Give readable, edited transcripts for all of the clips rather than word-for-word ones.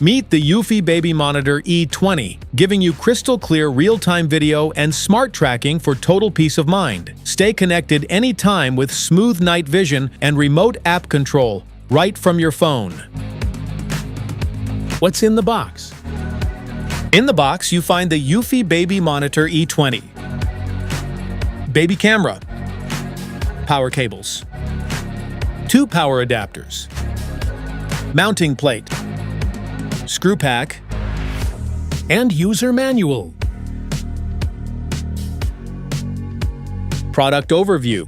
Meet the Eufy Baby Monitor E20, giving you crystal clear real-time video and smart tracking for total peace of mind. Stay connected anytime with smooth night vision and remote app control right from your phone. What's in the box? In the box, you find the Eufy Baby Monitor E20. Baby camera. Power cables. 2 power adapters. Mounting plate. Screw pack, and user manual. Product overview.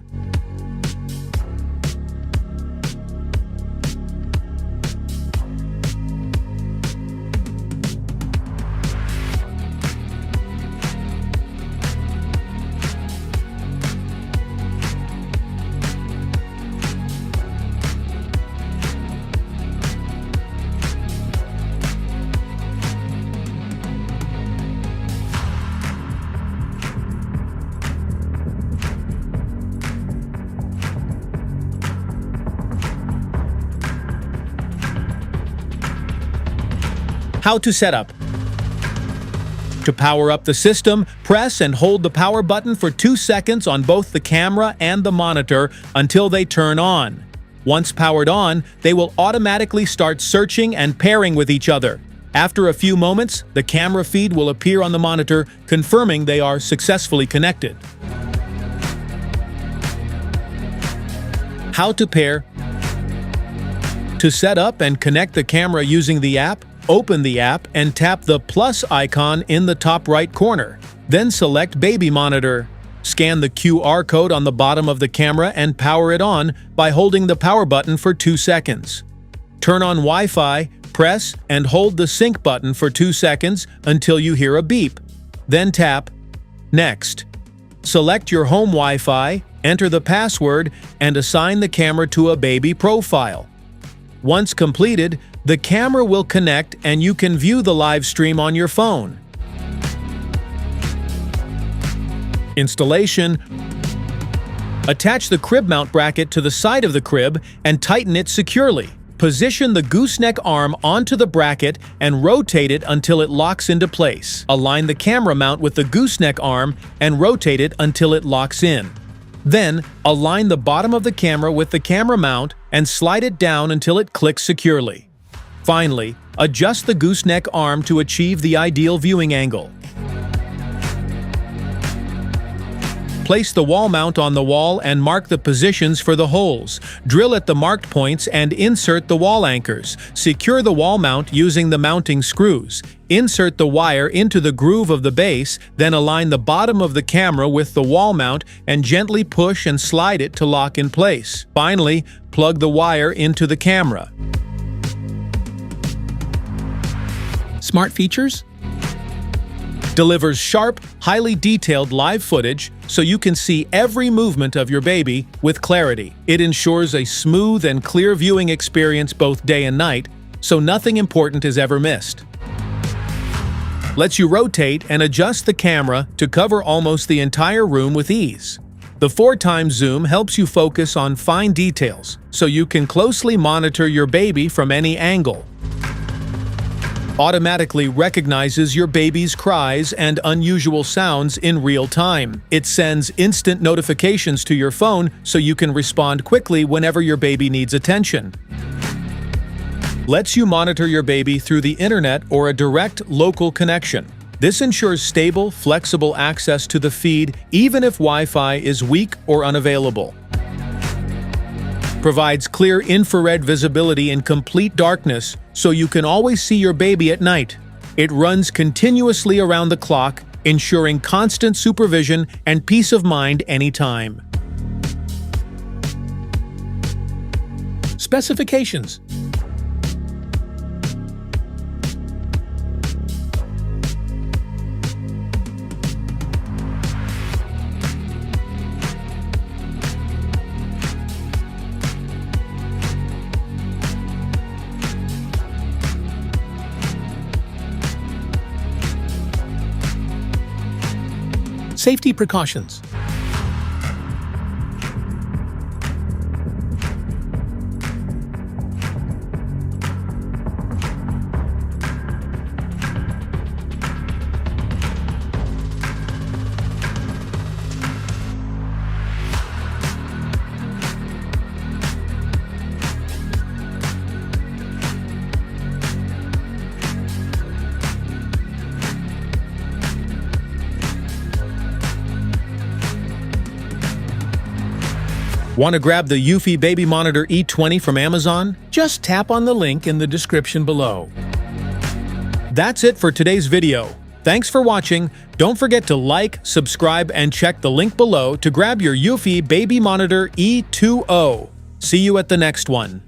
How to set up. To power up the system, press and hold the power button for 2 seconds on both the camera and the monitor until they turn on. Once powered on, they will automatically start searching and pairing with each other. After a few moments, the camera feed will appear on the monitor, confirming they are successfully connected. How to pair. To set up and connect the camera using the app, open the app and tap the plus icon in the top right corner. Then select Baby Monitor. Scan the QR code on the bottom of the camera and power it on by holding the power button for 2 seconds. Turn on Wi-Fi, press and hold the sync button for 2 seconds until you hear a beep. Then tap Next. Select your home Wi-Fi, enter the password, and assign the camera to a baby profile. Once completed, the camera will connect and you can view the live stream on your phone. Installation. Attach the crib mount bracket to the side of the crib and tighten it securely. Position the gooseneck arm onto the bracket and rotate it until it locks into place. Align the camera mount with the gooseneck arm and rotate it until it locks in. Then, align the bottom of the camera with the camera mount and slide it down until it clicks securely. Finally, adjust the gooseneck arm to achieve the ideal viewing angle. Place the wall mount on the wall and mark the positions for the holes. Drill at the marked points and insert the wall anchors. Secure the wall mount using the mounting screws. Insert the wire into the groove of the base, then align the bottom of the camera with the wall mount and gently push and slide it to lock in place. Finally, plug the wire into the camera. Smart features? Delivers sharp, highly detailed live footage so you can see every movement of your baby with clarity. It ensures a smooth and clear viewing experience both day and night, so nothing important is ever missed. Lets you rotate and adjust the camera to cover almost the entire room with ease. The 4x zoom helps you focus on fine details, so you can closely monitor your baby from any angle. Automatically recognizes your baby's cries and unusual sounds in real time. It sends instant notifications to your phone so you can respond quickly whenever your baby needs attention. Lets you monitor your baby through the internet or a direct local connection. This ensures stable, flexible access to the feed even if Wi-Fi is weak or unavailable. Provides clear infrared visibility in complete darkness so you can always see your baby at night. It runs continuously around the clock, ensuring constant supervision and peace of mind anytime. Specifications. Safety precautions. Want to grab the Eufy Baby Monitor E20 from Amazon? Just tap on the link in the description below. That's it for today's video. Thanks for watching. Don't forget to like, subscribe, and check the link below to grab your Eufy Baby Monitor E20. See you at the next one.